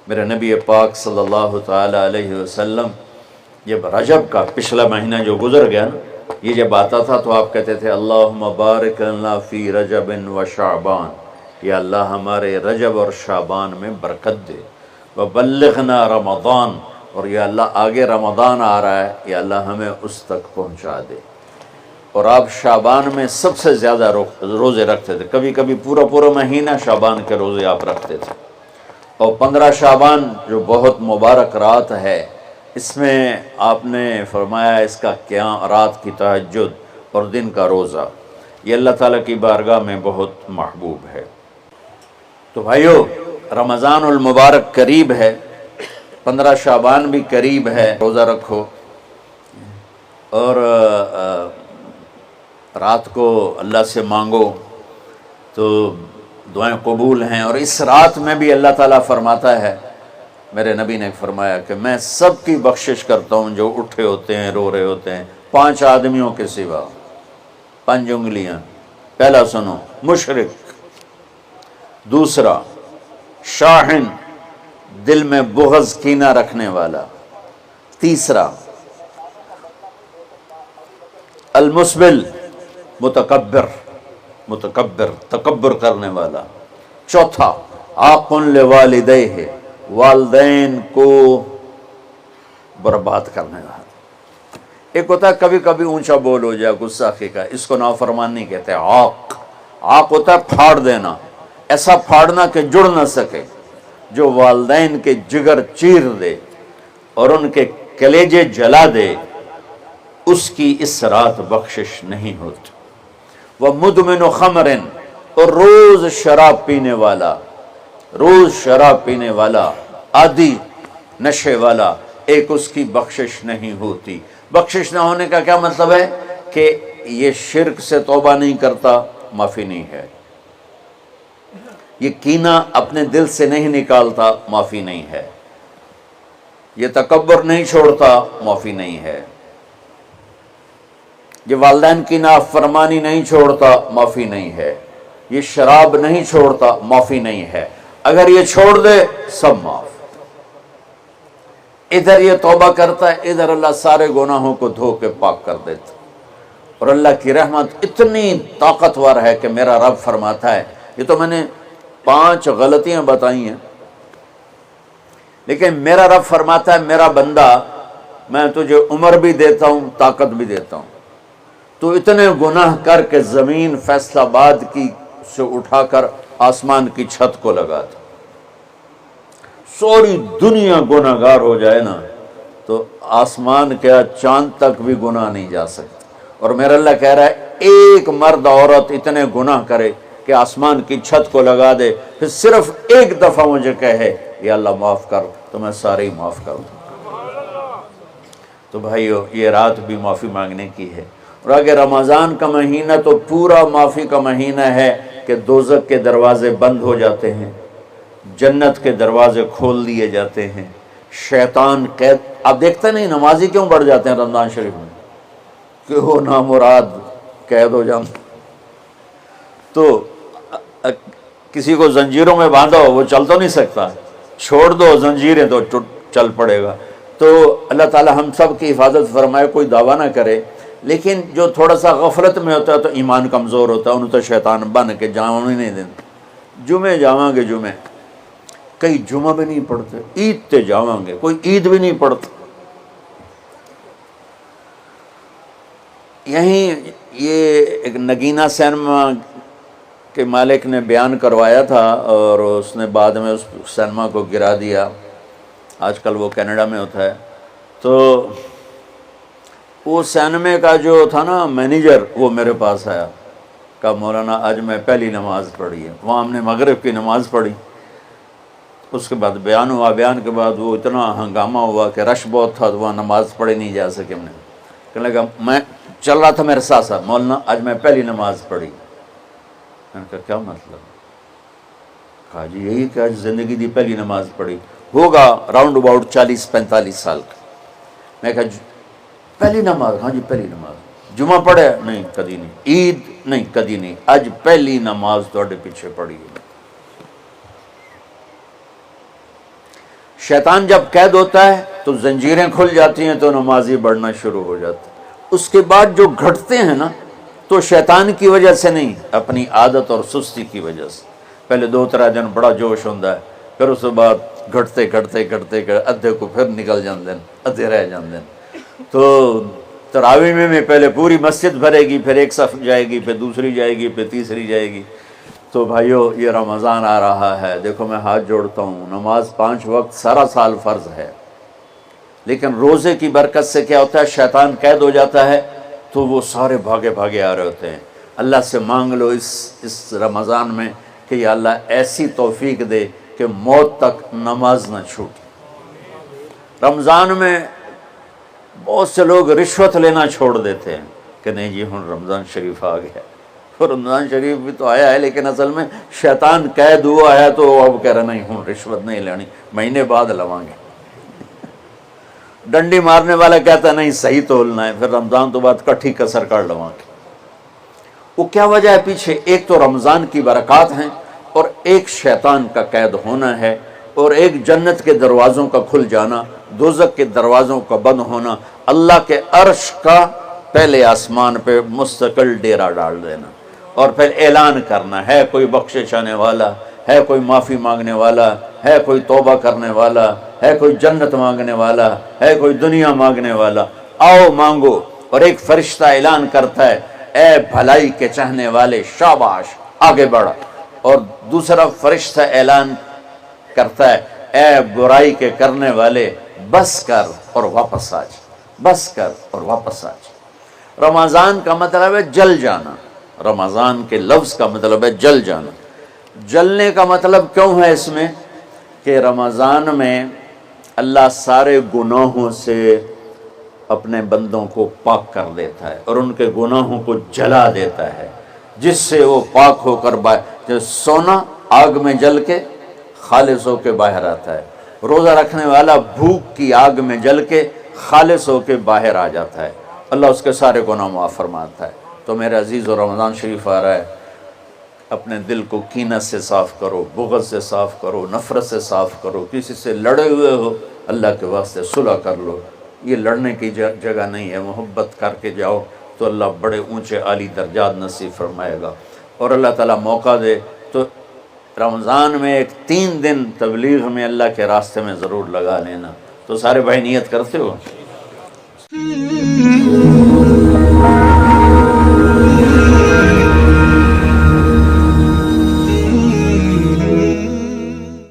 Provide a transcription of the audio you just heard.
میرے نبی پاک صلی اللہ تعالی علیہ وسلم جب رجب کا پچھلا مہینہ جو گزر گیا نا، یہ جب آتا تھا تو آپ کہتے تھے اللہم بارک لنا فی رجب و شعبان، یا اللہ ہمارے رجب اور شعبان میں برکت دے، وبلغنا رمضان، اور یا اللہ آگے رمضان آ رہا ہے، یا اللہ ہمیں اس تک پہنچا دے۔ اور آپ شعبان میں سب سے زیادہ روزے رکھتے تھے، کبھی کبھی پورا مہینہ شعبان کے روزے آپ رکھتے تھے۔ اور 15 شعبان جو بہت مبارک رات ہے، اس میں آپ نے فرمایا اس کا قیام، رات کی تہجد اور دن کا روزہ، یہ اللہ تعالیٰ کی بارگاہ میں بہت محبوب ہے۔ تو بھائیو، رمضان المبارک قریب ہے، 15 شعبان بھی قریب ہے، روزہ رکھو اور رات کو اللہ سے مانگو تو دعائیں قبول ہیں۔ اور اس رات میں بھی اللہ تعالیٰ فرماتا ہے، میرے نبی نے فرمایا کہ میں سب کی بخشش کرتا ہوں جو اٹھے ہوتے ہیں، رو رہے ہوتے ہیں، 5 آدمیوں کے سوا، 5 انگلیاں۔ پہلا سنو، مشرک، دوسرا شاحن، دل میں بغض کینہ رکھنے والا، تیسرا المسبل، متکبر تکبر کرنے والا، چوتھا عاق لوالدیہ، والدین کو برباد کرنے والا۔ ایک ہوتا ہے کبھی کبھی اونچا بول ہو جائے، گستاخی کا، اس کو نافرمانی کہتے ہیں۔ عاق ہوتا ہے پھاڑ دینا، ایسا پھاڑنا کہ جڑ نہ سکے، جو والدین کے جگر چیر دے اور ان کے کلیجے جلا دے، اس کی اس رات بخشش نہیں ہوتی۔ وہ مدمن خمر، اور روز شراب پینے والا، عادی نشے والا، ایک اس کی بخشش نہیں ہوتی۔ بخشش نہ ہونے کا کیا مطلب ہے؟ کہ یہ شرک سے توبہ نہیں کرتا، معافی نہیں ہے، یہ کینہ اپنے دل سے نہیں نکالتا، معافی نہیں ہے، یہ تکبر نہیں چھوڑتا، معافی نہیں ہے، یہ والدین کی نافرمانی نہیں چھوڑتا، معافی نہیں ہے، یہ شراب نہیں چھوڑتا، معافی نہیں ہے۔ اگر یہ چھوڑ دے سب معاف۔ ادھر یہ توبہ کرتا ہے، ادھر اللہ سارے گناہوں کو دھو کے پاک کر دیتا۔ اور اللہ کی رحمت اتنی طاقتور ہے کہ میرا رب فرماتا ہے، یہ تو میں نے 5 غلطیاں بتائی ہیں، لیکن میرا رب فرماتا ہے میرا بندہ، میں تجھے عمر بھی دیتا ہوں، طاقت بھی دیتا ہوں، تو اتنے گناہ کر کے زمین فیصل آباد کی سے اٹھا کر آسمان کی چھت کو لگا دے، سوری دنیا گناہ گار ہو جائے نا تو آسمان کیا چاند تک بھی گناہ نہیں جا سکتا۔ اور میرا اللہ کہہ رہا ہے ایک مرد عورت اتنے گناہ کرے کہ آسمان کی چھت کو لگا دے، پھر صرف ایک دفعہ مجھے کہے یا اللہ معاف کر، تو میں سارے ہی معاف کر دوں۔ تو بھائیو، یہ رات بھی معافی مانگنے کی ہے۔ اور اگر رمضان کا مہینہ تو پورا معافی کا مہینہ ہے کہ دوزخ کے دروازے بند ہو جاتے ہیں، جنت کے دروازے کھول دیے جاتے ہیں، شیطان قید، آپ دیکھتے نہیں نمازی کیوں بڑھ جاتے ہیں رمضان شریف میں؟ کہ وہ نامراد قید ہو جاؤں۔ تو کسی کو زنجیروں میں باندھو، وہ چل تو نہیں سکتا، چھوڑ دو زنجیریں تو چل پڑے گا۔ تو اللہ تعالی ہم سب کی حفاظت فرمائے، کوئی دعویٰ نہ کرے، لیکن جو تھوڑا سا غفلت میں ہوتا ہے تو ایمان کمزور ہوتا ہے، انہوں تو شیطان بن کے جاؤں ہی نہیں دیتے۔ جمعے جاواں گے، جمعے کئی جمعہ بھی نہیں پڑھتے، عید تے جاواں گے، کوئی عید بھی نہیں پڑھتا۔ یہیں یہ ایک نگینہ سینما کے مالک نے بیان کروایا تھا اور اس نے بعد میں اس سینما کو گرا دیا، آج کل وہ کینیڈا میں ہوتا ہے۔ تو وہ سینمے کا جو تھا نا مینیجر، وہ میرے پاس آیا، کہا مولانا آج میں پہلی نماز پڑھی ہے۔ وہاں ہم نے مغرب کی نماز پڑھی، اس کے بعد بیان ہوا، بیان کے بعد وہ اتنا ہنگامہ ہوا کہ رش بہت تھا، تو وہاں نماز پڑھی نہیں جا سکے۔ ہم نے کہنے لگا، میں چل رہا تھا میرے ساتھ ساتھ، مولانا آج میں پہلی نماز پڑھی۔ میں نے کہا کیا مطلب؟ کہا جی یہی کہ آج زندگی دی پہلی نماز پڑھی، ہوگا راؤنڈ اباؤٹ 40-45 سال کا۔ میں کہا پہلی نماز؟ ہاں جی پہلی نماز۔ جمعہ پڑھے؟ نہیں کدی نہیں۔ عید؟ نہیں کدی نہیں۔ آج پہلی نماز تواڈے پیچھے پڑھی ہے۔ شیطان جب قید ہوتا ہے تو زنجیریں کھل جاتی ہیں تو نمازی بڑھنا شروع ہو جاتا ہے۔ اس کے بعد جو گھٹتے ہیں نا تو شیطان کی وجہ سے نہیں، اپنی عادت اور سستی کی وجہ سے۔ پہلے 2-3 دن بڑا جوش ہوتا ہے، پھر اس کے بعد گھٹتے ادھے کو پھر نکل جاندے ہیں، ادھے رہ جاندے ہیں۔ تو تراویح میں پہلے پوری مسجد بھرے گی، پھر ایک صف جائے گی، پھر دوسری جائے گی، پھر تیسری جائے گی۔ تو بھائیو یہ رمضان آ رہا ہے، دیکھو میں ہاتھ جوڑتا ہوں، نماز 5 وقت سارا سال فرض ہے، لیکن روزے کی برکت سے کیا ہوتا ہے، شیطان قید ہو جاتا ہے تو وہ سارے بھاگے آ رہے ہوتے ہیں۔ اللہ سے مانگ لو اس رمضان میں کہ یا اللہ ایسی توفیق دے کہ موت تک نماز نہ چھوٹے۔ رمضان میں بہت سے لوگ رشوت لینا چھوڑ دیتے ہیں کہ نہیں جی ہن رمضان شریف آ گیا، اور رمضان شریف بھی تو آیا ہے، لیکن اصل میں شیطان قید ہوا ہے تو اب کہہ رہا نہیں ہن رشوت نہیں لینی، مہینے بعد لواں گے۔ ڈنڈی مارنے والا کہتا ہے نہیں صحیح تولنا ہے، پھر رمضان تو بعد کٹھی کسر کر لواں گے۔ وہ کیا وجہ ہے پیچھے؟ ایک تو رمضان کی برکات ہیں، اور ایک شیطان کا قید ہونا ہے، اور ایک جنت کے دروازوں کا کھل جانا، دوزخ کے دروازوں کا بند ہونا، اللہ کے عرش کا پہلے آسمان پہ مستقل ڈیرا ڈال دینا، اور پھر اعلان کرنا ہے کوئی بخشش آنے والا ہے، کوئی معافی مانگنے والا ہے، کوئی توبہ کرنے والا ہے، کوئی جنت مانگنے والا ہے، کوئی دنیا مانگنے والا، آؤ مانگو۔ اور ایک فرشتہ اعلان کرتا ہے اے بھلائی کے چاہنے والے شاباش آگے بڑھ، اور دوسرا فرشتہ اعلان کرتا ہے اے برائی کے کرنے والے بس کر اور واپس آ جا، بس کر اور واپس آ جا۔ رمضان کا مطلب ہے جل جانا، رمضان کے لفظ کا مطلب ہے جل جانا۔ جلنے کا مطلب کیوں ہے اس میں کہ رمضان میں اللہ سارے گناہوں سے اپنے بندوں کو پاک کر دیتا ہے اور ان کے گناہوں کو جلا دیتا ہے، جس سے وہ پاک ہو کر جیسے سونا آگ میں جل کے خالص ہو کے باہر آتا ہے، روزہ رکھنے والا بھوک کی آگ میں جل کے خالص ہو کے باہر آ جاتا ہے، اللہ اس کے سارے گناہ معاف فرماتا ہے۔ تو میرے عزیز و رمضان شریف آ رہا ہے، اپنے دل کو کینہ سے صاف کرو، بغض سے صاف کرو، نفرت سے صاف کرو، کسی سے لڑے ہوئے ہو اللہ کے واسطے صلح کر لو، یہ لڑنے کی جگہ نہیں ہے، محبت کر کے جاؤ تو اللہ بڑے اونچے عالی درجات نصیب فرمائے گا۔ اور اللہ تعالیٰ موقع دے تو رمضان میں ایک 3 دن تبلیغ میں اللہ کے راستے میں ضرور لگا لینا۔ تو سارے بھائی نیت کرتے ہو؟